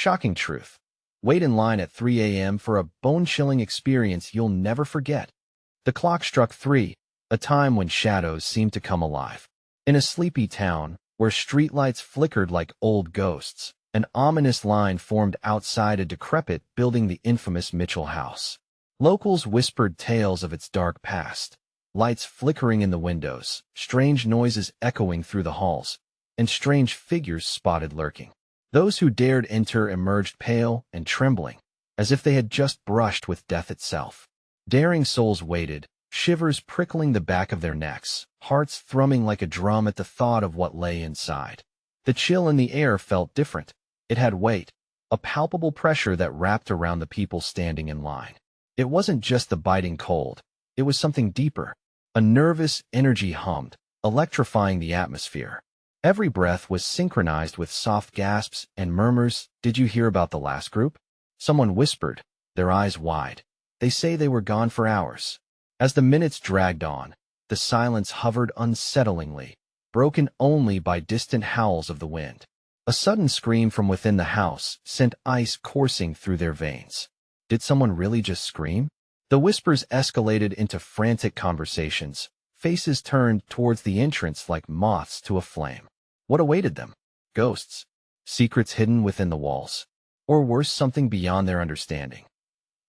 Shocking truth. Wait in line at 3 a.m. for a bone-chilling experience you'll never forget. The clock struck 3, a time when shadows seemed to come alive. In a sleepy town, where streetlights flickered like old ghosts, an ominous line formed outside a decrepit building, the infamous Mitchell House. Locals whispered tales of its dark past, lights flickering in the windows, strange noises echoing through the halls, and strange figures spotted lurking. Those who dared enter emerged pale and trembling, as if they had just brushed with death itself. Daring souls waited, shivers prickling the back of their necks, hearts thrumming like a drum at the thought of what lay inside. The chill in the air felt different. It had weight, a palpable pressure that wrapped around the people standing in line. It wasn't just the biting cold. It was something deeper. A nervous energy hummed, electrifying the atmosphere. Every breath was synchronized with soft gasps and murmurs. "Did you hear about the last group?" Someone whispered, their eyes wide. "They say they were gone for hours." As the minutes dragged on, the silence hovered unsettlingly, broken only by distant howls of the wind. A sudden scream from within the house sent ice coursing through their veins. Did someone really just scream? The whispers escalated into frantic conversations. Faces turned towards the entrance like moths to a flame. What awaited them? Ghosts? Secrets hidden within the walls? Or worse, something beyond their understanding?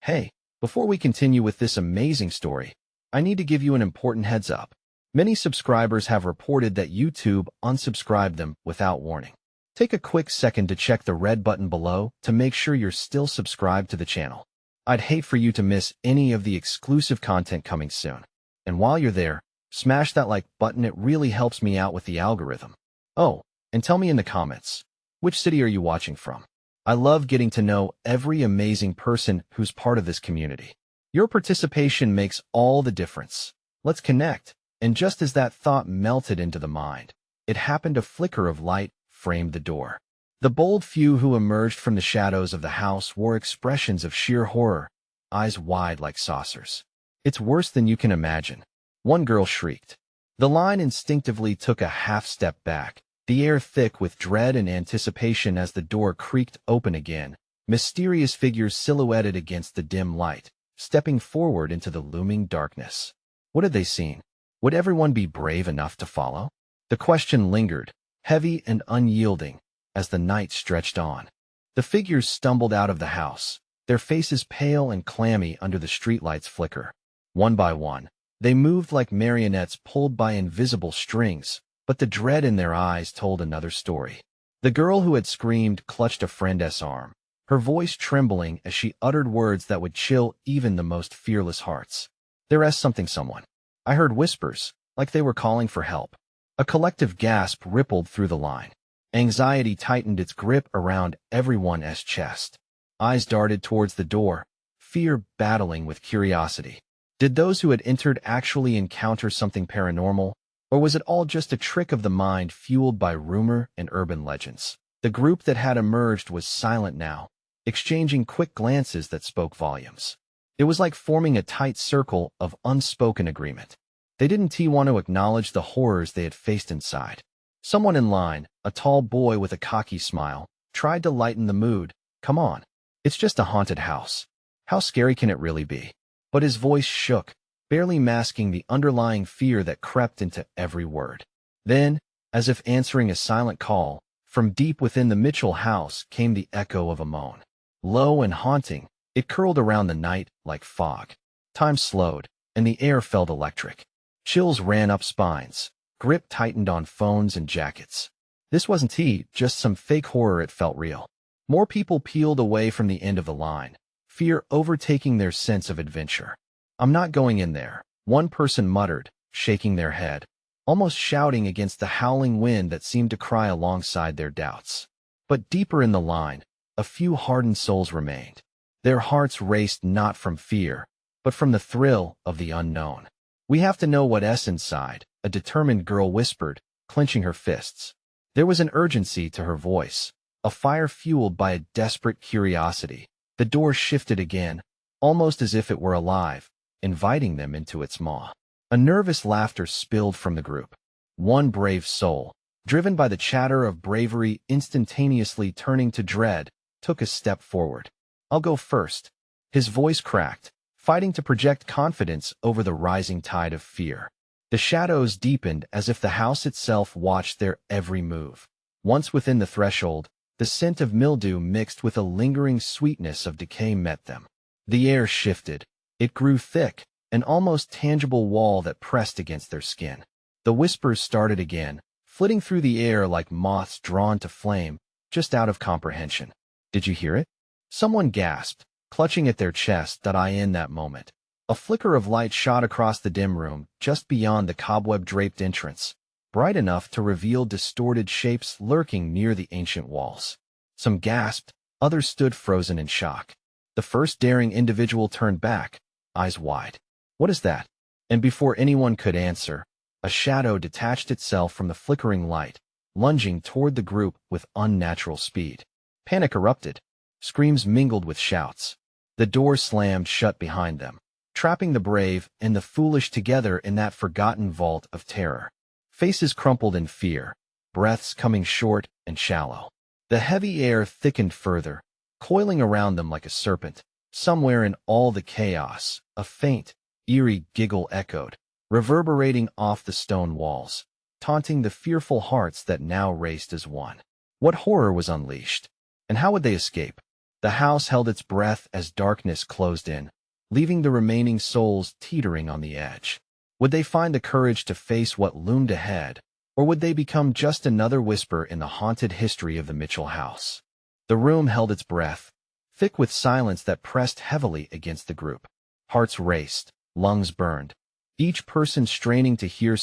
Hey, before we continue with this amazing story, I need to give you an important heads up. Many subscribers have reported that YouTube unsubscribed them without warning. Take a quick second to check the red button below to make sure you're still subscribed to the channel. I'd hate for you to miss any of the exclusive content coming soon. And while you're there, smash that like button. It really helps me out with the algorithm. Oh, and tell me in the comments, which city are you watching from? I love getting to know every amazing person who's part of this community. Your participation makes all the difference. Let's connect. And just as that thought melted into the mind, it happened. A flicker of light framed the door. The bold few who emerged from the shadows of the house wore expressions of sheer horror, eyes wide like saucers. "It's worse than you can imagine," one girl shrieked. The line instinctively took a half-step back, the air thick with dread and anticipation. As the door creaked open again, mysterious figures silhouetted against the dim light, stepping forward into the looming darkness. What had they seen? Would everyone be brave enough to follow? The question lingered, heavy and unyielding, as the night stretched on. The figures stumbled out of the house, their faces pale and clammy under the streetlight's flicker. One by one, they moved like marionettes pulled by invisible strings, but the dread in their eyes told another story. The girl who had screamed clutched a friend's arm, her voice trembling as she uttered words that would chill even the most fearless hearts. "There is someone. I heard whispers, like they were calling for help." A collective gasp rippled through the line. Anxiety tightened its grip around everyone's chest. Eyes darted towards the door, fear battling with curiosity. Did those who had entered actually encounter something paranormal, or was it all just a trick of the mind fueled by rumor and urban legends? The group that had emerged was silent now, exchanging quick glances that spoke volumes. It was like forming a tight circle of unspoken agreement. They didn't want to acknowledge the horrors they had faced inside. Someone in line, a tall boy with a cocky smile, tried to lighten the mood. "Come on. It's just a haunted house. How scary can it really be?" But his voice shook, barely masking the underlying fear that crept into every word. Then, as if answering a silent call, from deep within the Mitchell house came the echo of a moan. Low and haunting, it curled around the night like fog. Time slowed, and the air felt electric. Chills ran up spines. Grip tightened on phones and jackets. This wasn't just some fake horror. It felt real. More people peeled away from the end of the line, fear overtaking their sense of adventure. "I'm not going in there," one person muttered, shaking their head, almost shouting against the howling wind that seemed to cry alongside their doubts. But deeper in the line, a few hardened souls remained. Their hearts raced not from fear, but from the thrill of the unknown. "We have to know what's inside," a determined girl whispered, clenching her fists. There was an urgency to her voice, a fire fueled by a desperate curiosity. The door shifted again, almost as if it were alive, inviting them into its maw. A nervous laughter spilled from the group. One brave soul, driven by the chatter of bravery, instantaneously turning to dread, took a step forward. "I'll go first." His voice cracked, fighting to project confidence over the rising tide of fear. The shadows deepened as if the house itself watched their every move. Once within the threshold, the scent of mildew mixed with a lingering sweetness of decay met them. The air shifted. It grew thick, an almost tangible wall that pressed against their skin. The whispers started again, flitting through the air like moths drawn to flame, just out of comprehension. "Did you hear it?" Someone gasped, clutching at their chest. In that moment, a flicker of light shot across the dim room, just beyond the cobweb-draped entrance, bright enough to reveal distorted shapes lurking near the ancient walls. Some gasped, others stood frozen in shock. The first daring individual turned back, eyes wide. "What is that?" And before anyone could answer, a shadow detached itself from the flickering light, lunging toward the group with unnatural speed. Panic erupted. Screams mingled with shouts. The door slammed shut behind them, trapping the brave and the foolish together in that forgotten vault of terror. Faces crumpled in fear, breaths coming short and shallow. The heavy air thickened further, coiling around them like a serpent. Somewhere in all the chaos, a faint, eerie giggle echoed, reverberating off the stone walls, taunting the fearful hearts that now raced as one. What horror was unleashed? And how would they escape? The house held its breath as darkness closed in, leaving the remaining souls teetering on the edge. Would they find the courage to face what loomed ahead, or would they become just another whisper in the haunted history of the Mitchell house? The room held its breath, thick with silence that pressed heavily against the group. Hearts raced, lungs burned, each person straining to hear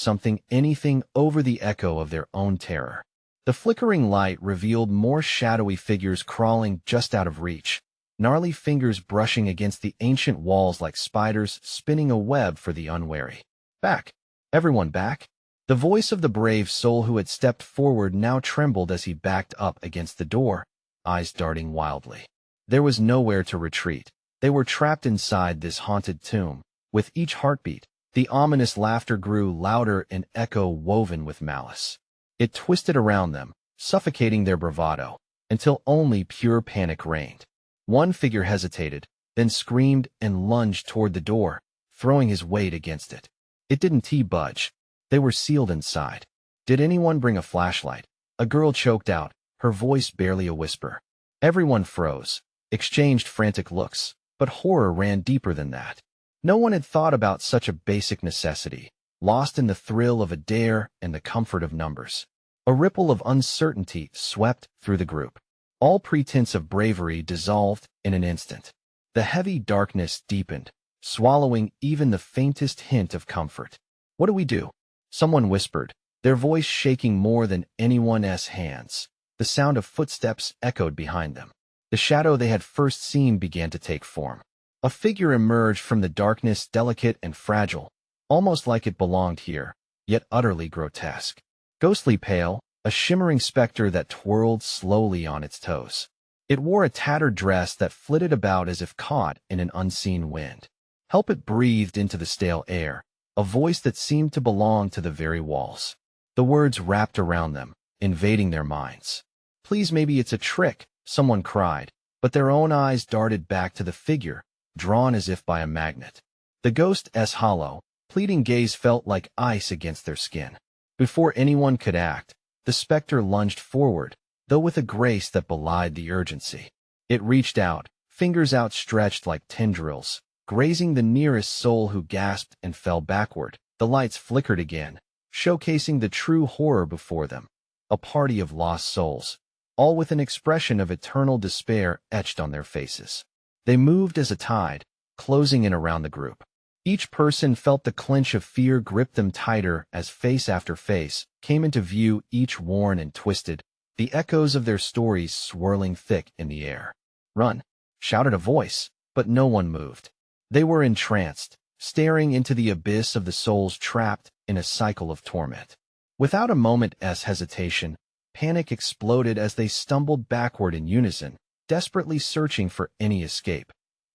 anything over the echo of their own terror. The flickering light revealed more shadowy figures crawling just out of reach, gnarly fingers brushing against the ancient walls like spiders spinning a web for the unwary. "Back! Everyone back!" The voice of the brave soul who had stepped forward now trembled as he backed up against the door, eyes darting wildly. There was nowhere to retreat. They were trapped inside this haunted tomb. With each heartbeat, the ominous laughter grew louder, an echo woven with malice. It twisted around them, suffocating their bravado, until only pure panic reigned. One figure hesitated, then screamed and lunged toward the door, throwing his weight against it. It didn't budge. They were sealed inside. "Did anyone bring a flashlight?" A girl choked out, her voice barely a whisper. Everyone froze, exchanged frantic looks, but horror ran deeper than that. No one had thought about such a basic necessity, lost in the thrill of a dare and the comfort of numbers. A ripple of uncertainty swept through the group. All pretense of bravery dissolved in an instant. The heavy darkness deepened, swallowing even the faintest hint of comfort. "What do we do?" Someone whispered, their voice shaking more than anyone's hands. The sound of footsteps echoed behind them. The shadow they had first seen began to take form. A figure emerged from the darkness, delicate and fragile, almost like it belonged here, yet utterly grotesque. Ghostly pale, a shimmering specter that twirled slowly on its toes. It wore a tattered dress that flitted about as if caught in an unseen wind. Help, it breathed into the stale air, a voice that seemed to belong to the very walls. The words wrapped around them, invading their minds. "Please, maybe it's a trick," someone cried, but their own eyes darted back to the figure, drawn as if by a magnet. The ghost's hollow, pleading gaze felt like ice against their skin. Before anyone could act, the specter lunged forward, though with a grace that belied the urgency. It reached out, fingers outstretched like tendrils, grazing the nearest soul who gasped and fell backward. The lights flickered again, showcasing the true horror before them. A party of lost souls, all with an expression of eternal despair etched on their faces. They moved as a tide, closing in around the group. Each person felt the clench of fear grip them tighter as face after face came into view, each worn and twisted, the echoes of their stories swirling thick in the air. "Run!" shouted a voice, but no one moved. They were entranced, staring into the abyss of the souls trapped in a cycle of torment. Without a moment's hesitation, panic exploded as they stumbled backward in unison, desperately searching for any escape.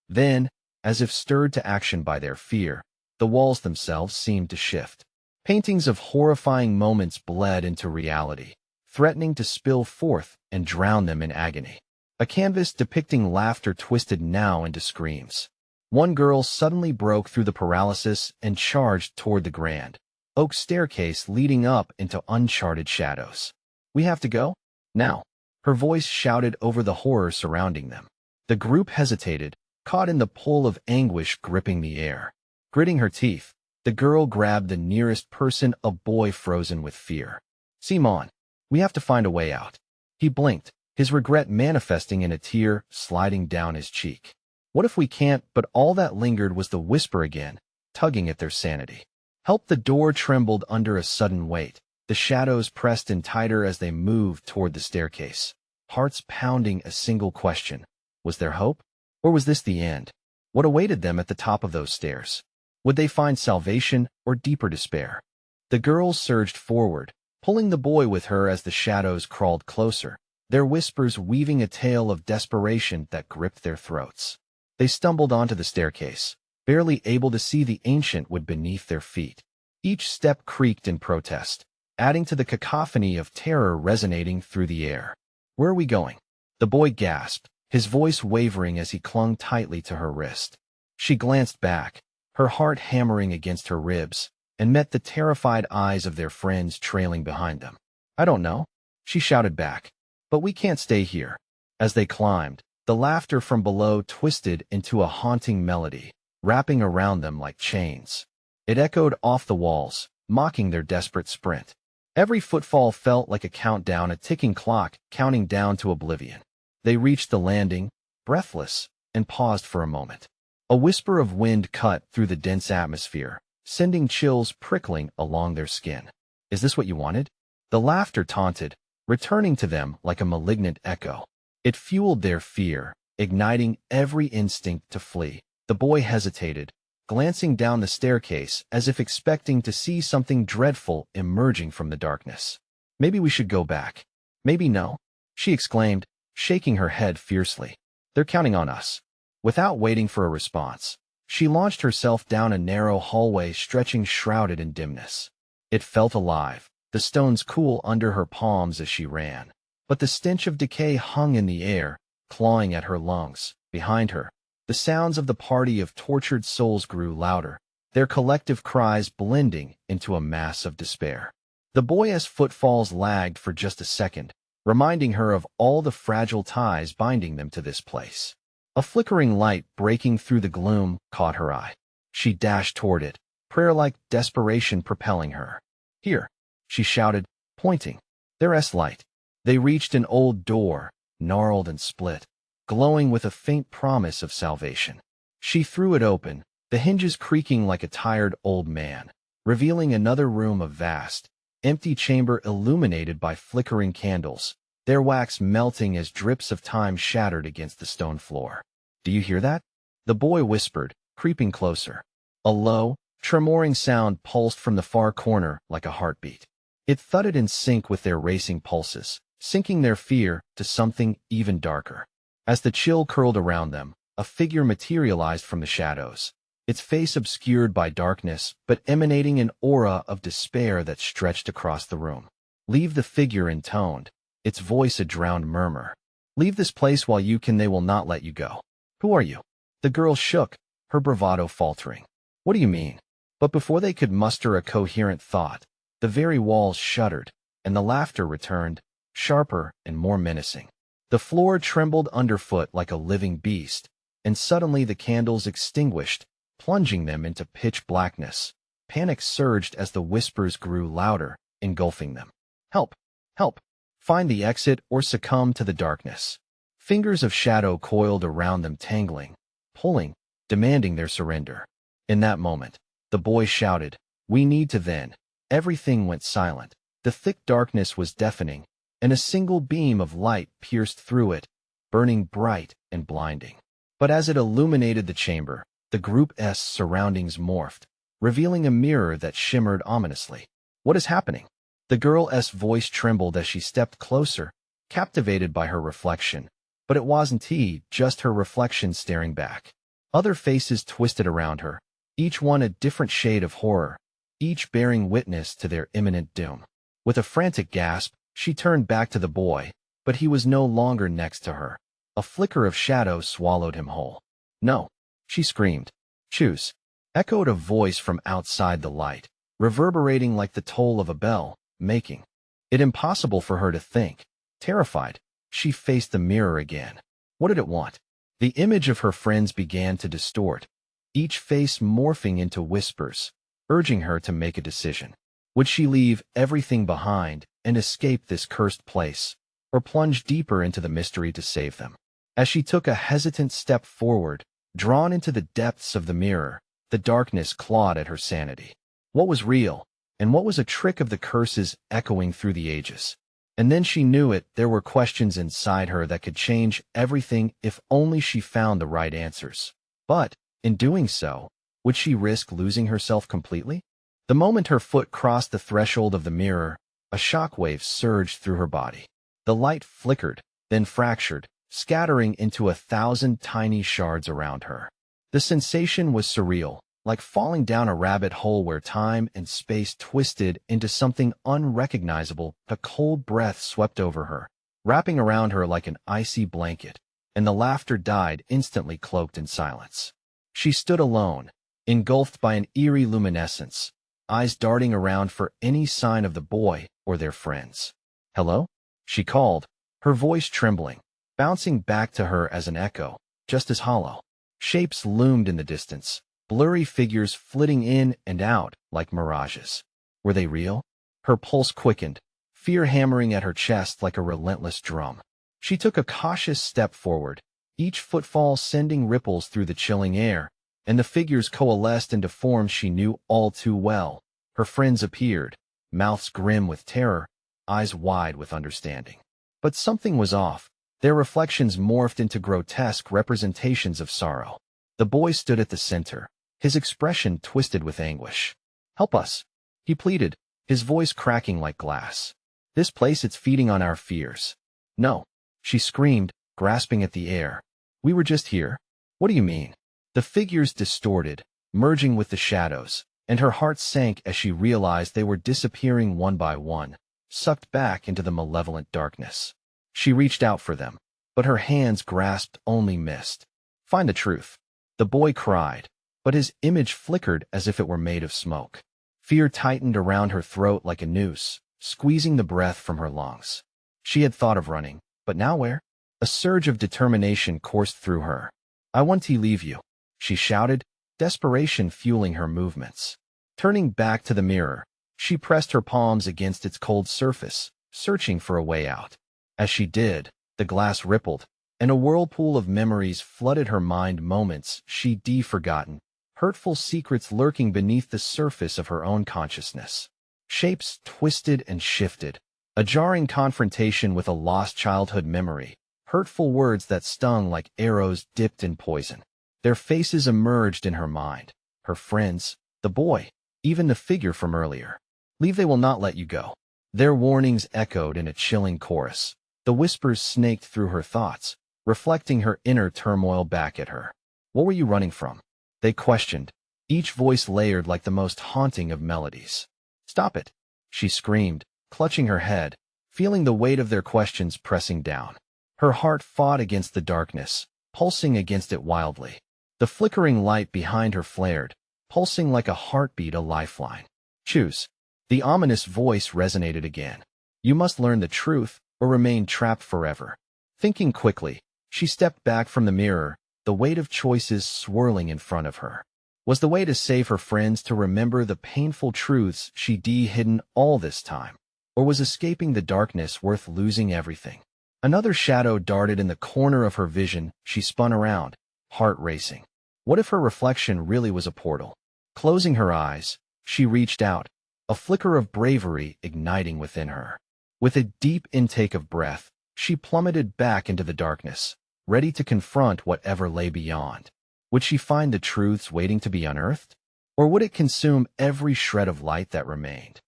Then, as if stirred to action by their fear, the walls themselves seemed to shift. Paintings of horrifying moments bled into reality, threatening to spill forth and drown them in agony. A canvas depicting laughter twisted now into screams. One girl suddenly broke through the paralysis and charged toward the grand oak staircase leading up into uncharted shadows. "We have to go? Now," her voice shouted over the horror surrounding them. The group hesitated, caught in the pull of anguish gripping the air. Gritting her teeth, the girl grabbed the nearest person, a boy frozen with fear. "Simon, we have to find a way out." He blinked, his regret manifesting in a tear sliding down his cheek. "What if we can't?" But all that lingered was the whisper again, tugging at their sanity. "Help!" The door trembled under a sudden weight. The shadows pressed in tighter as they moved toward the staircase. Hearts pounding, a single question. Was there hope? Or was this the end? What awaited them at the top of those stairs? Would they find salvation or deeper despair? The girls surged forward, pulling the boy with her as the shadows crawled closer, their whispers weaving a tale of desperation that gripped their throats. They stumbled onto the staircase, barely able to see the ancient wood beneath their feet. Each step creaked in protest, adding to the cacophony of terror resonating through the air. "Where are we going?" The boy gasped, his voice wavering as he clung tightly to her wrist. She glanced back, her heart hammering against her ribs, and met the terrified eyes of their friends trailing behind them. "I don't know," she shouted back, "but we can't stay here." As they climbed, the laughter from below twisted into a haunting melody, wrapping around them like chains. It echoed off the walls, mocking their desperate sprint. Every footfall felt like a countdown, a ticking clock counting down to oblivion. They reached the landing, breathless, and paused for a moment. A whisper of wind cut through the dense atmosphere, sending chills prickling along their skin. "Is this what you wanted?" The laughter taunted, returning to them like a malignant echo. It fueled their fear, igniting every instinct to flee. The boy hesitated, glancing down the staircase as if expecting to see something dreadful emerging from the darkness. "Maybe we should go back." "Maybe no," she exclaimed, shaking her head fiercely. "They're counting on us." Without waiting for a response, she launched herself down a narrow hallway stretching shrouded in dimness. It felt alive, the stones cool under her palms as she ran. But the stench of decay hung in the air, clawing at her lungs. Behind her, the sounds of the party of tortured souls grew louder, their collective cries blending into a mass of despair. The boy's footfalls lagged for just a second, reminding her of all the fragile ties binding them to this place. A flickering light breaking through the gloom caught her eye. She dashed toward it, prayer-like desperation propelling her. "Here," she shouted, pointing. There's light. They reached an old door, gnarled and split, glowing with a faint promise of salvation. She threw it open, the hinges creaking like a tired old man, revealing another room, a vast, empty chamber illuminated by flickering candles, their wax melting as drips of time shattered against the stone floor. "Do you hear that?" the boy whispered, creeping closer. A low, tremoring sound pulsed from the far corner like a heartbeat. It thudded in sync with their racing pulses, sinking their fear to something even darker. As the chill curled around them, a figure materialized from the shadows, its face obscured by darkness but emanating an aura of despair that stretched across the room. "Leave," the figure intoned, its voice a drowned murmur. "Leave this place while you can. They will not let you go." "Who are you?" The girl shook, her bravado faltering. "What do you mean?" But before they could muster a coherent thought, the very walls shuddered, and the laughter returned, sharper and more menacing. The floor trembled underfoot like a living beast, and suddenly the candles extinguished, plunging them into pitch blackness. Panic surged as the whispers grew louder, engulfing them. "Help! Help! Find the exit or succumb to the darkness." Fingers of shadow coiled around them, tangling, pulling, demanding their surrender. In that moment, the boy shouted, "We need to." Then everything went silent. The thick darkness was deafening, and a single beam of light pierced through it, burning bright and blinding. But as it illuminated the chamber, the group's surroundings morphed, revealing a mirror that shimmered ominously. "What is happening?" The girl's voice trembled as she stepped closer, captivated by her reflection. But it wasn't just her reflection staring back. Other faces twisted around her, each one a different shade of horror, each bearing witness to their imminent doom. With a frantic gasp, she turned back to the boy, but he was no longer next to her. A flicker of shadow swallowed him whole. "No," she screamed. "Choose," echoed a voice from outside the light, reverberating like the toll of a bell, making it impossible for her to think. Terrified, she faced the mirror again. What did it want? The image of her friends began to distort, each face morphing into whispers, urging her to make a decision. Would she leave everything behind and escape this cursed place, or plunge deeper into the mystery to save them? As she took a hesitant step forward, drawn into the depths of the mirror, the darkness clawed at her sanity. What was real, and what was a trick of the curses echoing through the ages? And then she knew it, there were questions inside her that could change everything if only she found the right answers. But, in doing so, would she risk losing herself completely? The moment her foot crossed the threshold of the mirror, a shockwave surged through her body. The light flickered, then fractured, scattering into 1,000 tiny shards around her. The sensation was surreal, like falling down a rabbit hole where time and space twisted into something unrecognizable. A cold breath swept over her, wrapping around her like an icy blanket, and the laughter died instantly, cloaked in silence. She stood alone, engulfed by an eerie luminescence, eyes darting around for any sign of the boy or their friends. "Hello?" she called, her voice trembling, bouncing back to her as an echo, just as hollow. Shapes loomed in the distance, blurry figures flitting in and out like mirages. Were they real? Her pulse quickened, fear hammering at her chest like a relentless drum. She took a cautious step forward, each footfall sending ripples through the chilling air, and the figures coalesced into forms she knew all too well. Her friends appeared, mouths grim with terror, eyes wide with understanding. But something was off. Their reflections morphed into grotesque representations of sorrow. The boy stood at the center, his expression twisted with anguish. "Help us," he pleaded, his voice cracking like glass. "This place, it's feeding on our fears." "No," she screamed, grasping at the air. "We were just here." "What do you mean?" The figures distorted, merging with the shadows, and her heart sank as she realized they were disappearing one by one, sucked back into the malevolent darkness. She reached out for them, but her hands grasped only mist. "Find the truth," the boy cried, but his image flickered as if it were made of smoke. Fear tightened around her throat like a noose, squeezing the breath from her lungs. She had thought of running, but now where? A surge of determination coursed through her. "I want to leave you," she shouted, desperation fueling her movements. Turning back to the mirror, she pressed her palms against its cold surface, searching for a way out. As she did, the glass rippled, and a whirlpool of memories flooded her mind, moments she'd forgotten, hurtful secrets lurking beneath the surface of her own consciousness. Shapes twisted and shifted, a jarring confrontation with a lost childhood memory, hurtful words that stung like arrows dipped in poison. Their faces emerged in her mind, her friends, the boy, even the figure from earlier. "Leave, they will not let you go." Their warnings echoed in a chilling chorus. The whispers snaked through her thoughts, reflecting her inner turmoil back at her. "What were you running from?" they questioned, each voice layered like the most haunting of melodies. "Stop it," she screamed, clutching her head, feeling the weight of their questions pressing down. Her heart fought against the darkness, pulsing against it wildly. The flickering light behind her flared, pulsing like a heartbeat, a lifeline. "Choose." The ominous voice resonated again. "You must learn the truth, or remain trapped forever." Thinking quickly, she stepped back from the mirror, the weight of choices swirling in front of her. Was the way to save her friends to remember the painful truths she'd hidden all this time? Or was escaping the darkness worth losing everything? Another shadow darted in the corner of her vision. She spun around, heart racing. What if her reflection really was a portal? Closing her eyes, she reached out, a flicker of bravery igniting within her. With a deep intake of breath, she plummeted back into the darkness, ready to confront whatever lay beyond. Would she find the truths waiting to be unearthed? Or would it consume every shred of light that remained?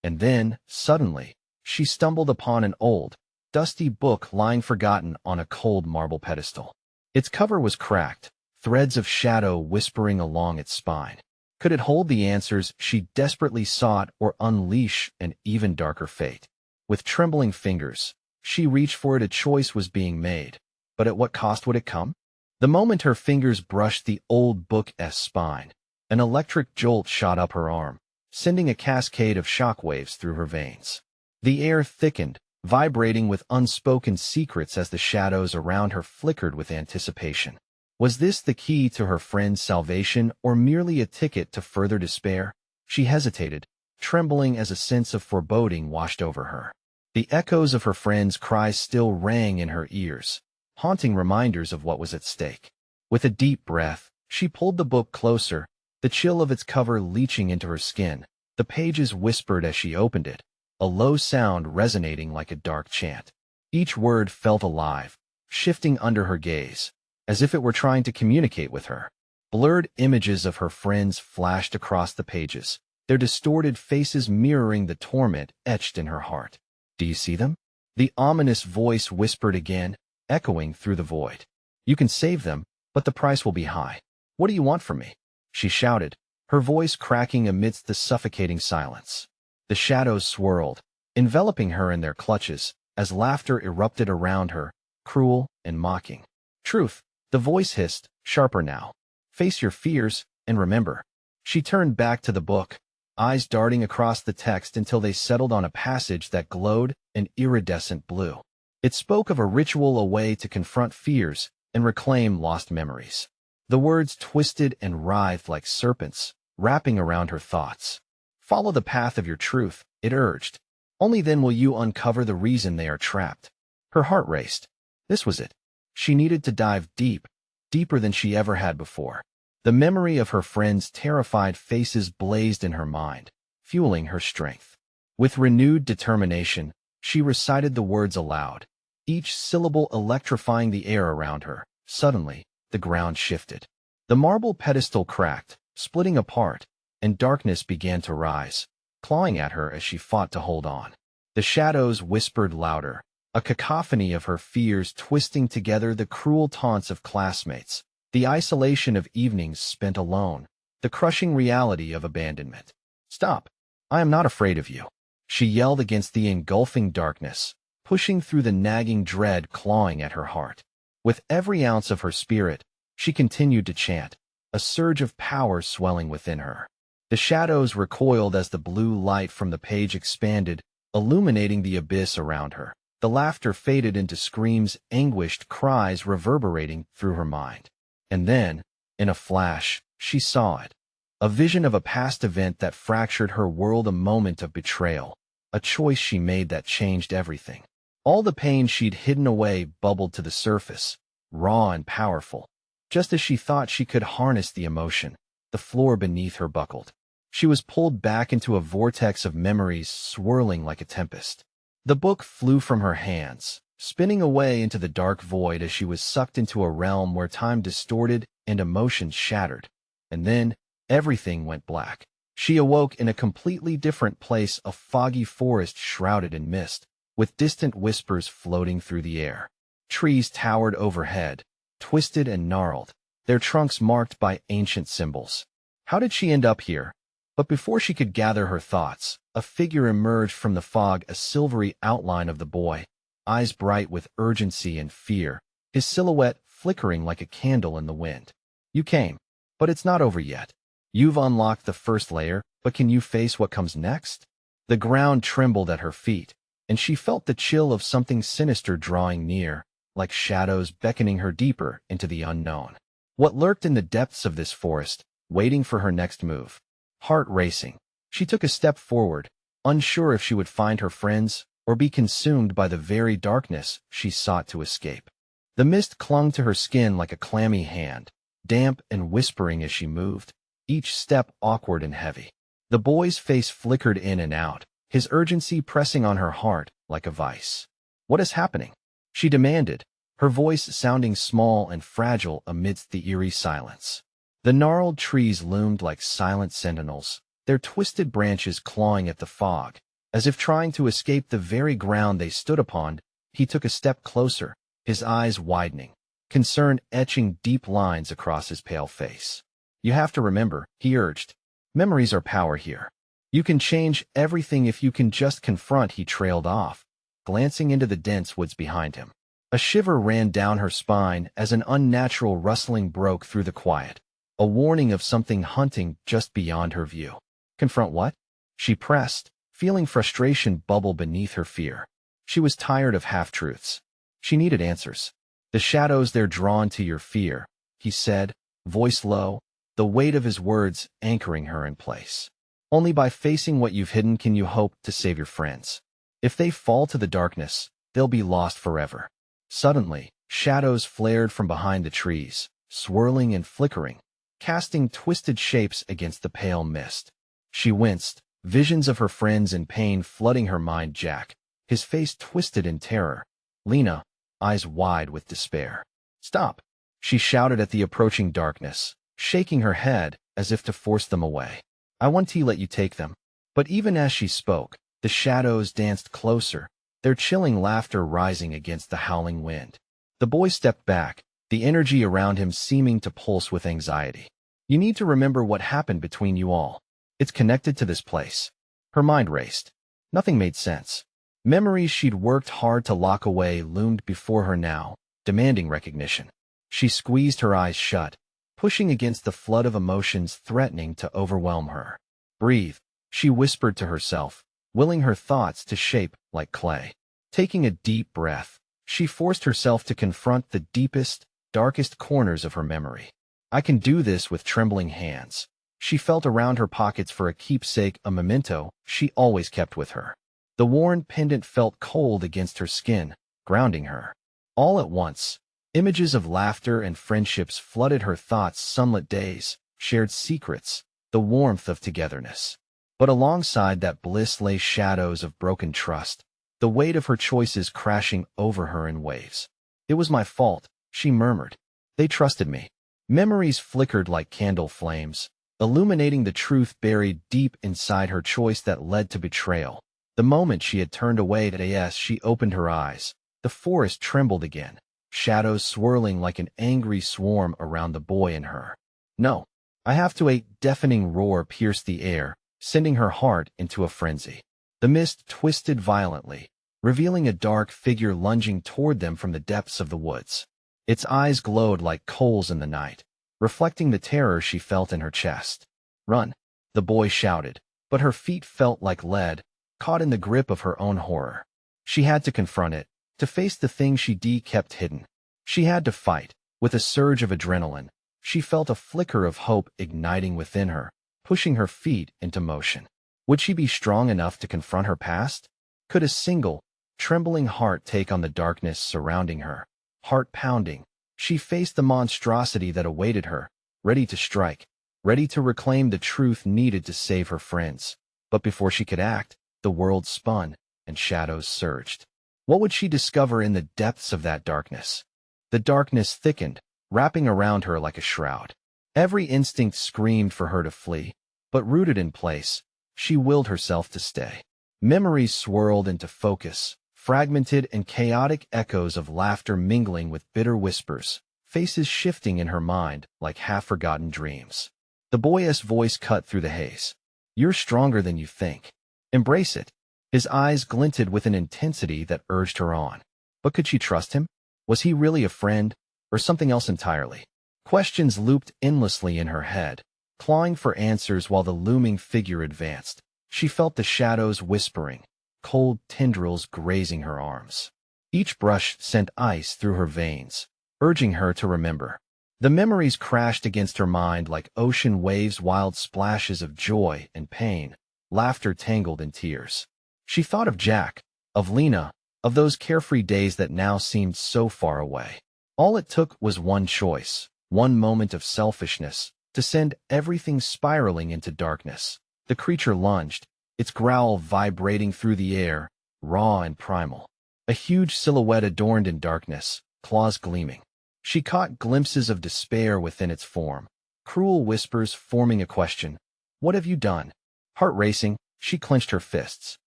And then, suddenly, she stumbled upon an old, dusty book lying forgotten on a cold marble pedestal. Its cover was cracked, threads of shadow whispering along its spine. Could it hold the answers she desperately sought, or unleash an even darker fate? With trembling fingers, she reached for it. A choice was being made. but at what cost would it come? The moment her fingers brushed the old book's spine, an electric jolt shot up her arm, sending a cascade of shockwaves through her veins. The air thickened, vibrating with unspoken secrets as the shadows around her flickered with anticipation. Was this the key to her friend's salvation or merely a ticket to further despair? She hesitated, trembling as a sense of foreboding washed over her. The echoes of her friend's cries still rang in her ears, haunting reminders of what was at stake. With a deep breath, she pulled the book closer, the chill of its cover leaching into her skin. The pages whispered as she opened it, a low sound resonating like a dark chant. Each word felt alive, shifting under her gaze, as if it were trying to communicate with her. Blurred images of her friends flashed across the pages, their distorted faces mirroring the torment etched in her heart. "Do you see them?" The ominous voice whispered again, echoing through the void. "You can save them, but the price will be high. What do you want from me?" she shouted, her voice cracking amidst the suffocating silence. The shadows swirled, enveloping her in their clutches, as laughter erupted around her, cruel and mocking. "Truth," the voice hissed, sharper now. "Face your fears, and remember." She turned back to the book, eyes darting across the text until they settled on a passage that glowed an iridescent blue. It spoke of a ritual, a way to confront fears and reclaim lost memories. The words twisted and writhed like serpents, wrapping around her thoughts. "Follow the path of your truth," it urged. "Only then will you uncover the reason they are trapped." Her heart raced. This was it. She needed to dive deep, deeper than she ever had before. The memory of her friends' terrified faces blazed in her mind, fueling her strength. With renewed determination, she recited the words aloud, each syllable electrifying the air around her. Suddenly, the ground shifted. The marble pedestal cracked, splitting apart, and darkness began to rise, clawing at her as she fought to hold on. The shadows whispered louder, a cacophony of her fears twisting together the cruel taunts of classmates, the isolation of evenings spent alone, the crushing reality of abandonment. "Stop! I am not afraid of you," she yelled against the engulfing darkness, pushing through the nagging dread clawing at her heart. With every ounce of her spirit, she continued to chant, a surge of power swelling within her. The shadows recoiled as the blue light from the page expanded, illuminating the abyss around her. The laughter faded into screams, anguished cries reverberating through her mind. And then, in a flash, she saw it. A vision of a past event that fractured her world, a moment of betrayal, a choice she made that changed everything. All the pain she'd hidden away bubbled to the surface, raw and powerful. Just as she thought she could harness the emotion, the floor beneath her buckled. She was pulled back into a vortex of memories swirling like a tempest. The book flew from her hands, spinning away into the dark void as she was sucked into a realm where time distorted and emotions shattered. And then, everything went black. She awoke in a completely different place, a foggy forest shrouded in mist, with distant whispers floating through the air. Trees towered overhead, twisted and gnarled, their trunks marked by ancient symbols. How did she end up here? But before she could gather her thoughts, a figure emerged from the fog, a silvery outline of the boy, eyes bright with urgency and fear, his silhouette flickering like a candle in the wind. "You came, but it's not over yet. You've unlocked the first layer, but can you face what comes next?" The ground trembled at her feet, and she felt the chill of something sinister drawing near, like shadows beckoning her deeper into the unknown. What lurked in the depths of this forest, waiting for her next move? Heart racing, she took a step forward, unsure if she would find her friends or be consumed by the very darkness she sought to escape. The mist clung to her skin like a clammy hand, damp and whispering as she moved, each step awkward and heavy. The boy's face flickered in and out, his urgency pressing on her heart like a vice. "What is happening?" she demanded, her voice sounding small and fragile amidst the eerie silence. The gnarled trees loomed like silent sentinels, their twisted branches clawing at the fog, as if trying to escape the very ground they stood upon. He took a step closer, his eyes widening, concern etching deep lines across his pale face. "You have to remember," he urged. "Memories are power here. You can change everything if you can just confront." He trailed off, glancing into the dense woods behind him. A shiver ran down her spine as an unnatural rustling broke through the quiet, a warning of something hunting just beyond her view. Confront what? She pressed, feeling frustration bubble beneath her fear. She was tired of half-truths. She needed answers. The shadows they're drawn to your fear, he said, voice low, the weight of his words anchoring her in place. Only by facing what you've hidden can you hope to save your friends. If they fall to the darkness, they'll be lost forever. Suddenly, shadows flared from behind the trees, swirling and flickering, casting twisted shapes against the pale mist. She winced, visions of her friends in pain flooding her mind. Jack, his face twisted in terror. Lena, eyes wide with despair. Stop! She shouted at the approaching darkness, shaking her head as if to force them away. I want to let you take them. But even as she spoke, the shadows danced closer, their chilling laughter rising against the howling wind. The boy stepped back, the energy around him seeming to pulse with anxiety. You need to remember what happened between you all. It's connected to this place. Her mind raced. Nothing made sense. Memories she'd worked hard to lock away loomed before her now, demanding recognition. She squeezed her eyes shut, pushing against the flood of emotions threatening to overwhelm her. Breathe, she whispered to herself, willing her thoughts to shape like clay. Taking a deep breath, she forced herself to confront the deepest, darkest corners of her memory. I can do this with trembling hands. She felt around her pockets for a keepsake, a memento she always kept with her. The worn pendant felt cold against her skin, grounding her. All at once, images of laughter and friendships flooded her thoughts, sunlit days, shared secrets, the warmth of togetherness. But alongside that bliss lay shadows of broken trust, the weight of her choices crashing over her in waves. It was my fault, she murmured. They trusted me. Memories flickered like candle flames, illuminating the truth buried deep inside her choice that led to betrayal. The moment she had turned away as she opened her eyes, the forest trembled again, shadows swirling like an angry swarm around the boy and her. No, I have to. A deafening roar pierced the air, sending her heart into a frenzy. The mist twisted violently, revealing a dark figure lunging toward them from the depths of the woods. Its eyes glowed like coals in the night, reflecting the terror she felt in her chest. Run, the boy shouted, but her feet felt like lead, caught in the grip of her own horror. She had to confront it, to face the thing she kept hidden. She had to fight. With a surge of adrenaline, she felt a flicker of hope igniting within her, pushing her feet into motion. Would she be strong enough to confront her past? Could a single, trembling heart take on the darkness surrounding her? Heart pounding, she faced the monstrosity that awaited her, ready to strike, ready to reclaim the truth needed to save her friends. But before she could act, the world spun, and shadows surged. What would she discover in the depths of that darkness? The darkness thickened, wrapping around her like a shroud. Every instinct screamed for her to flee, but rooted in place, she willed herself to stay. Memories swirled into focus, fragmented and chaotic echoes of laughter mingling with bitter whispers, faces shifting in her mind like half-forgotten dreams. The boy's voice cut through the haze. You're stronger than you think. Embrace it. His eyes glinted with an intensity that urged her on. But could she trust him? Was he really a friend, or something else entirely? Questions looped endlessly in her head, clawing for answers while the looming figure advanced. She felt the shadows whispering, cold tendrils grazing her arms. Each brush sent ice through her veins, urging her to remember. The memories crashed against her mind like ocean waves, wild splashes of joy and pain, laughter tangled in tears. She thought of Jack, of Lena, of those carefree days that now seemed so far away. All it took was one choice, one moment of selfishness, to send everything spiraling into darkness. The creature lunged, its growl vibrating through the air, raw and primal. A huge silhouette adorned in darkness, claws gleaming. She caught glimpses of despair within its form, cruel whispers forming a question. What have you done? Heart racing, she clenched her fists.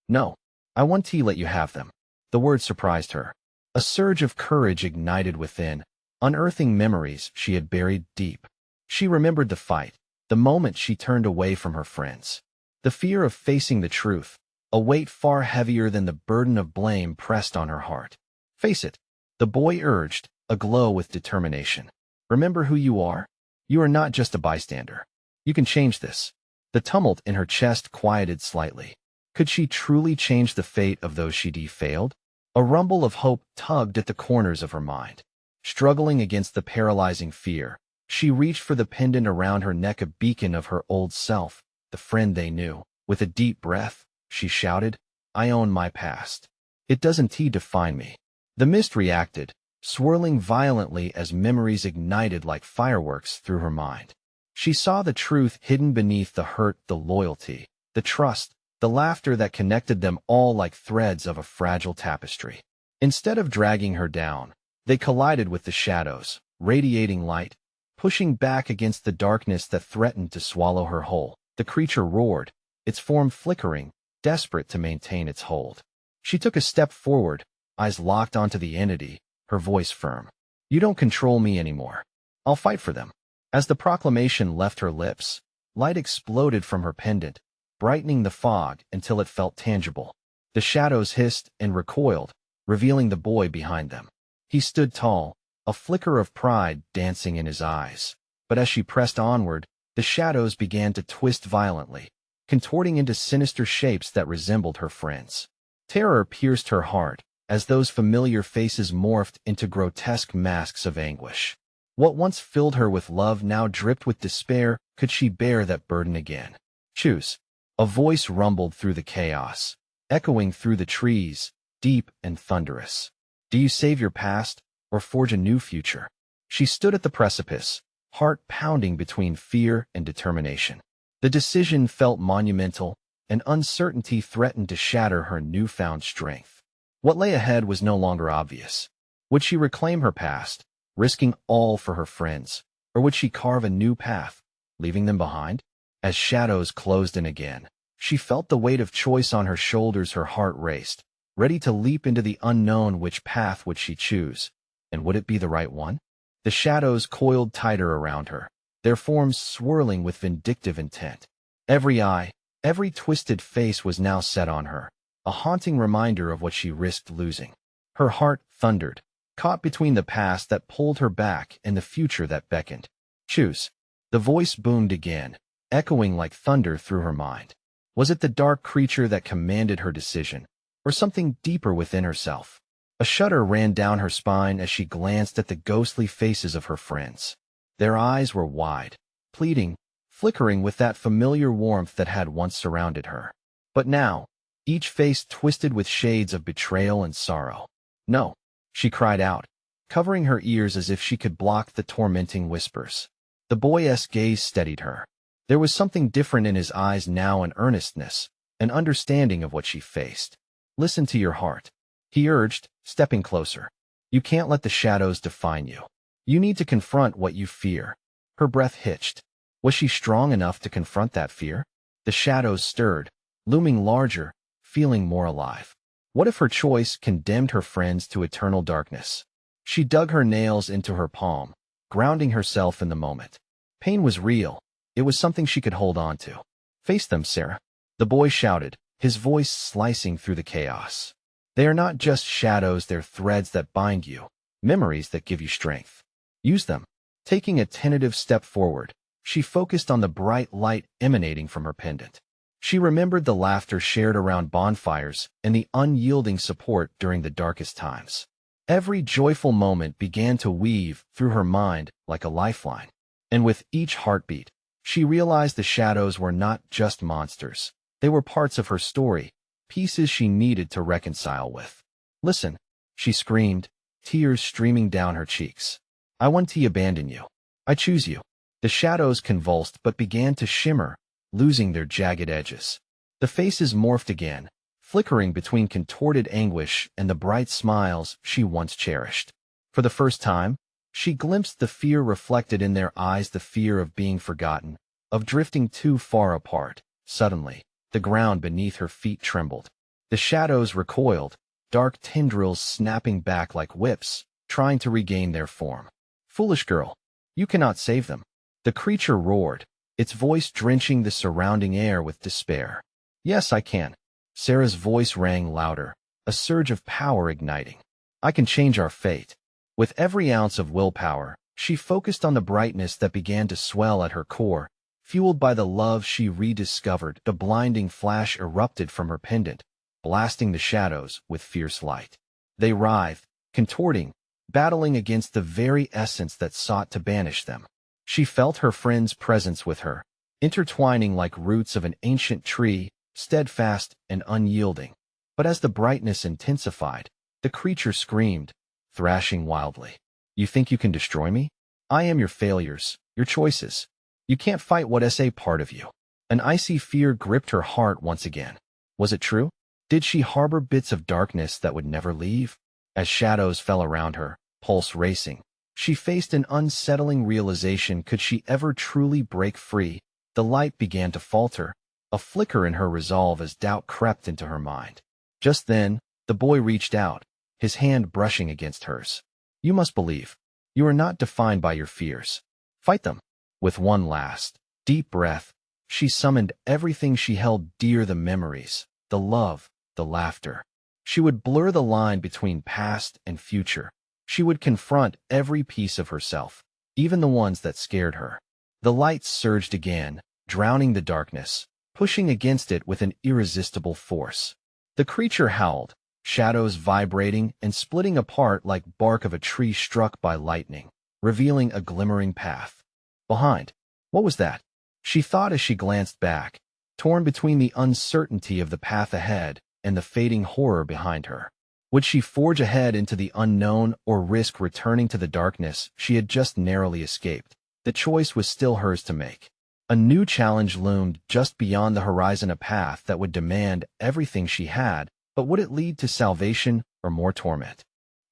No, I want to let you have them. The word surprised her. A surge of courage ignited within, unearthing memories she had buried deep. She remembered the fight, the moment she turned away from her friends. The fear of facing the truth, a weight far heavier than the burden of blame pressed on her heart. Face it. The boy urged, aglow with determination. Remember who you are? You are not just a bystander. You can change this. The tumult in her chest quieted slightly. Could she truly change the fate of those she defailed? A rumble of hope tugged at the corners of her mind. Struggling against the paralyzing fear, she reached for the pendant around her neck, a beacon of her old self, the friend they knew. With a deep breath, she shouted, I own my past. It doesn't define me. The mist reacted, swirling violently as memories ignited like fireworks through her mind. She saw the truth hidden beneath the hurt, the loyalty, the trust, the laughter that connected them all like threads of a fragile tapestry. Instead of dragging her down, they collided with the shadows, radiating light, pushing back against the darkness that threatened to swallow her whole. The creature roared, its form flickering, desperate to maintain its hold. She took a step forward, eyes locked onto the entity, her voice firm. You don't control me anymore. I'll fight for them. As the proclamation left her lips, light exploded from her pendant, brightening the fog until it felt tangible. The shadows hissed and recoiled, revealing the boy behind them. He stood tall, a flicker of pride dancing in his eyes. But as she pressed onward, the shadows began to twist violently, contorting into sinister shapes that resembled her friends. Terror pierced her heart, as those familiar faces morphed into grotesque masks of anguish. What once filled her with love now dripped with despair. Could she bear that burden again? Choose. A voice rumbled through the chaos, echoing through the trees, deep and thunderous. Do you save your past, or forge a new future? She stood at the precipice, heart pounding between fear and determination. The decision felt monumental, and uncertainty threatened to shatter her newfound strength. What lay ahead was no longer obvious. Would she reclaim her past, risking all for her friends, or would she carve a new path, leaving them behind? As shadows closed in again, she felt the weight of choice on her shoulders. Her heart raced, ready to leap into the unknown. Which path would she choose, and would it be the right one? The shadows coiled tighter around her, their forms swirling with vindictive intent. Every eye, every twisted face was now set on her, a haunting reminder of what she risked losing. Her heart thundered, caught between the past that pulled her back and the future that beckoned. Choose. The voice boomed again, echoing like thunder through her mind. Was it the dark creature that commanded her decision, or something deeper within herself? A shudder ran down her spine as she glanced at the ghostly faces of her friends. Their eyes were wide, pleading, flickering with that familiar warmth that had once surrounded her. But now, each face twisted with shades of betrayal and sorrow. No, she cried out, covering her ears as if she could block the tormenting whispers. The boy's gaze steadied her. There was something different in his eyes now, an earnestness, an understanding of what she faced. Listen to your heart, he urged, stepping closer. You can't let the shadows define you. You need to confront what you fear. Her breath hitched. Was she strong enough to confront that fear? The shadows stirred, looming larger, feeling more alive. What if her choice condemned her friends to eternal darkness? She dug her nails into her palm, grounding herself in the moment. Pain was real. It was something she could hold on to. Face them, Sarah. The boy shouted, his voice slicing through the chaos. They are not just shadows, they're threads that bind you, memories that give you strength. Use them. Taking a tentative step forward, she focused on the bright light emanating from her pendant. She remembered the laughter shared around bonfires and the unyielding support during the darkest times. Every joyful moment began to weave through her mind like a lifeline. And with each heartbeat, she realized the shadows were not just monsters. They were parts of her story, pieces she needed to reconcile with. Listen, she screamed, tears streaming down her cheeks. I want to abandon you. I choose you. The shadows convulsed but began to shimmer, losing their jagged edges. The faces morphed again, flickering between contorted anguish and the bright smiles she once cherished. For the first time, she glimpsed the fear reflected in their eyes, the fear of being forgotten, of drifting too far apart. Suddenly, the ground beneath her feet trembled. The shadows recoiled, dark tendrils snapping back like whips, trying to regain their form. Foolish girl, you cannot save them. The creature roared, its voice drenching the surrounding air with despair. Yes, I can. Sarah's voice rang louder, a surge of power igniting. I can change our fate. With every ounce of willpower, she focused on the brightness that began to swell at her core. Fueled by the love she rediscovered, the blinding flash erupted from her pendant, blasting the shadows with fierce light. They writhed, contorting, battling against the very essence that sought to banish them. She felt her friend's presence with her, intertwining like roots of an ancient tree, steadfast and unyielding. But as the brightness intensified, the creature screamed, thrashing wildly. You think you can destroy me? I am your failures, your choices. You can't fight what is a part of you. An icy fear gripped her heart once again. Was it true? Did she harbor bits of darkness that would never leave? As shadows fell around her, pulse racing, she faced an unsettling realization. Could she ever truly break free? The light began to falter, a flicker in her resolve as doubt crept into her mind. Just then, the boy reached out, his hand brushing against hers. You must believe. You are not defined by your fears. Fight them. With one last, deep breath, she summoned everything she held dear, the memories, the love, the laughter. She would blur the line between past and future. She would confront every piece of herself, even the ones that scared her. The light surged again, drowning the darkness, pushing against it with an irresistible force. The creature howled, shadows vibrating and splitting apart like bark of a tree struck by lightning, revealing a glimmering path. Behind, what was that? She thought as she glanced back, torn between the uncertainty of the path ahead and the fading horror behind her. Would she forge ahead into the unknown or risk returning to the darkness she had just narrowly escaped? The choice was still hers to make. A new challenge loomed just beyond the horizon, a path that would demand everything she had, but would it lead to salvation or more torment?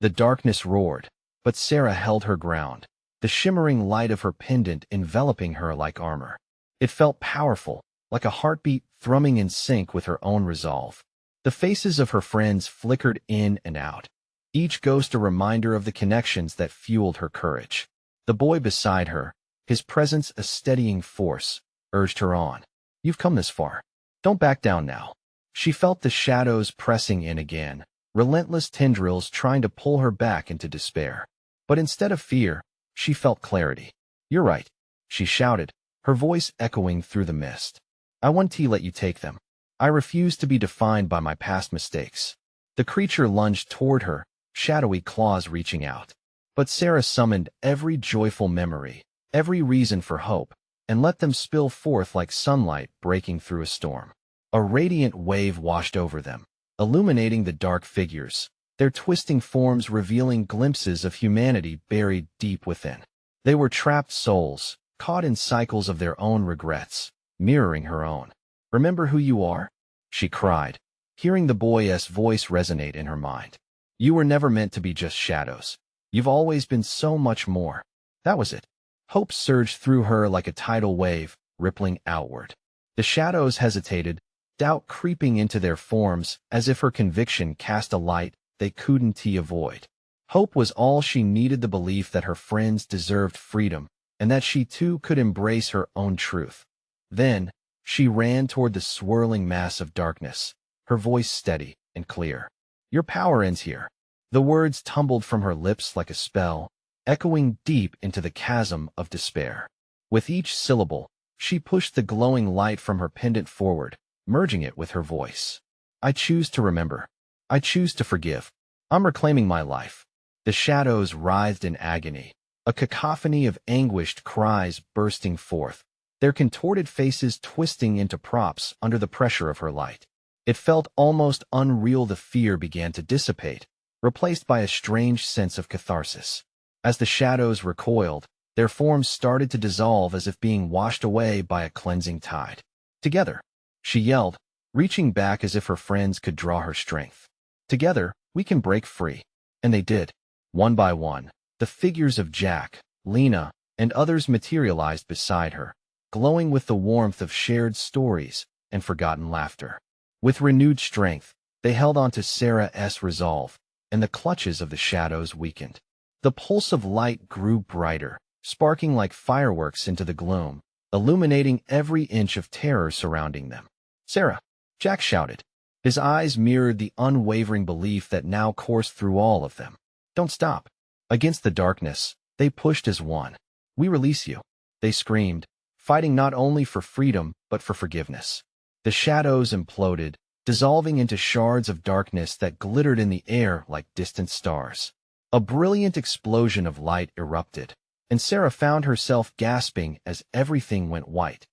The darkness roared, but Sarah held her ground, the shimmering light of her pendant enveloping her like armor. It felt powerful, like a heartbeat thrumming in sync with her own resolve. The faces of her friends flickered in and out, each ghost a reminder of the connections that fueled her courage. The boy beside her, his presence a steadying force, urged her on. You've come this far. Don't back down now. She felt the shadows pressing in again, relentless tendrils trying to pull her back into despair. But instead of fear, she felt clarity. You're right, she shouted, her voice echoing through the mist. I won't let you take them. I refuse to be defined by my past mistakes. The creature lunged toward her, shadowy claws reaching out. But Sarah summoned every joyful memory, every reason for hope, and let them spill forth like sunlight breaking through a storm. A radiant wave washed over them, illuminating the dark figures, their twisting forms revealing glimpses of humanity buried deep within. They were trapped souls, caught in cycles of their own regrets, mirroring her own. Remember who you are? She cried, hearing the boy's voice resonate in her mind. You were never meant to be just shadows. You've always been so much more. That was it. Hope surged through her like a tidal wave, rippling outward. The shadows hesitated, doubt creeping into their forms as if her conviction cast a light they couldn't avoid. Hope was all she needed, the belief that her friends deserved freedom and that she too could embrace her own truth. Then, she ran toward the swirling mass of darkness, her voice steady and clear. Your power ends here. The words tumbled from her lips like a spell, echoing deep into the chasm of despair. With each syllable, she pushed the glowing light from her pendant forward, merging it with her voice. I choose to remember. I choose to forgive. I'm reclaiming my life. The shadows writhed in agony, a cacophony of anguished cries bursting forth, their contorted faces twisting into props under the pressure of her light. It felt almost unreal. The fear began to dissipate, replaced by a strange sense of catharsis. As the shadows recoiled, their forms started to dissolve as if being washed away by a cleansing tide. Together, she yelled, reaching back as if her friends could draw her strength. Together, we can break free. And they did. One by one, the figures of Jack, Lena, and others materialized beside her, glowing with the warmth of shared stories and forgotten laughter. With renewed strength, they held on to Sarah's resolve, and the clutches of the shadows weakened. The pulse of light grew brighter, sparking like fireworks into the gloom, illuminating every inch of terror surrounding them. Sarah! Jack shouted. His eyes mirrored the unwavering belief that now coursed through all of them. Don't stop. Against the darkness, they pushed as one. "We release you," they screamed, fighting not only for freedom but for forgiveness. The shadows imploded, dissolving into shards of darkness that glittered in the air like distant stars. A brilliant explosion of light erupted, and Sarah found herself gasping as everything went white.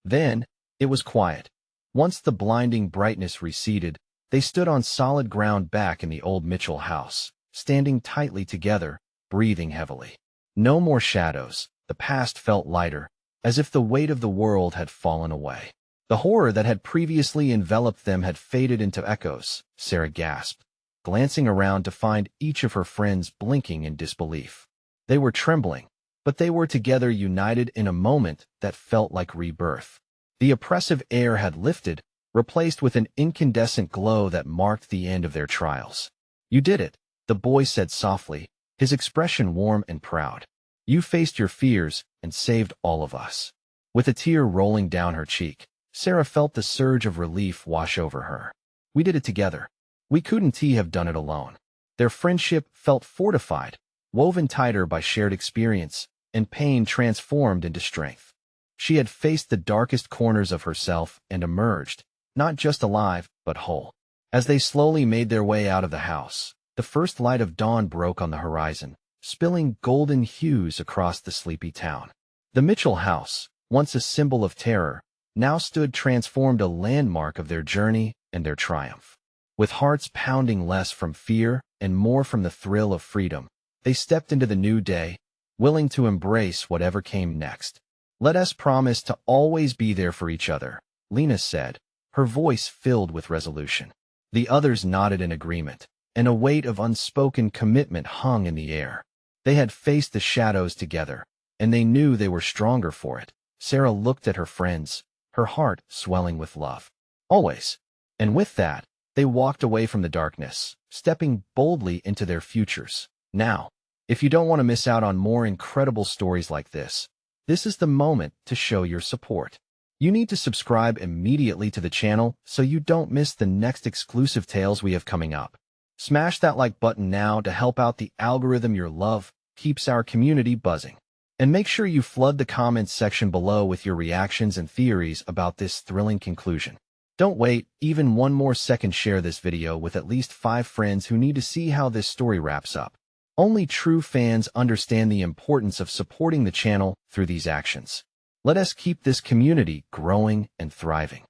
Then, it was quiet. Once the blinding brightness receded, they stood on solid ground back in the old Mitchell house, standing tightly together, breathing heavily. No more shadows. The past felt lighter, as if the weight of the world had fallen away. The horror that had previously enveloped them had faded into echoes, Sarah gasped, glancing around to find each of her friends blinking in disbelief. They were trembling, but they were together, united in a moment that felt like rebirth. The oppressive air had lifted, replaced with an incandescent glow that marked the end of their trials. "You did it," the boy said softly, his expression warm and proud. "You faced your fears and saved all of us." With a tear rolling down her cheek, Sarah felt the surge of relief wash over her. "We did it together. We couldn't have done it alone." Their friendship felt fortified, woven tighter by shared experience, and pain transformed into strength. She had faced the darkest corners of herself and emerged, not just alive, but whole. As they slowly made their way out of the house, the first light of dawn broke on the horizon, spilling golden hues across the sleepy town. The Mitchell house, once a symbol of terror, now stood transformed, a landmark of their journey and their triumph. With hearts pounding less from fear and more from the thrill of freedom, they stepped into the new day, willing to embrace whatever came next. "Let us promise to always be there for each other," Lena said, her voice filled with resolution. The others nodded in agreement, and a weight of unspoken commitment hung in the air. They had faced the shadows together, and they knew they were stronger for it. Sarah looked at her friends, her heart swelling with love. "Always." And with that, they walked away from the darkness, stepping boldly into their futures. Now, if you don't want to miss out on more incredible stories like this is the moment to show your support. You need to subscribe immediately to the channel so you don't miss the next exclusive tales we have coming up. Smash that like button now to help out the algorithm. Your love keeps our community buzzing. And make sure you flood the comments section below with your reactions and theories about this thrilling conclusion. Don't wait even one more second. Share this video with at least 5 friends who need to see how this story wraps up. Only true fans understand the importance of supporting the channel through these actions. Let us keep this community growing and thriving.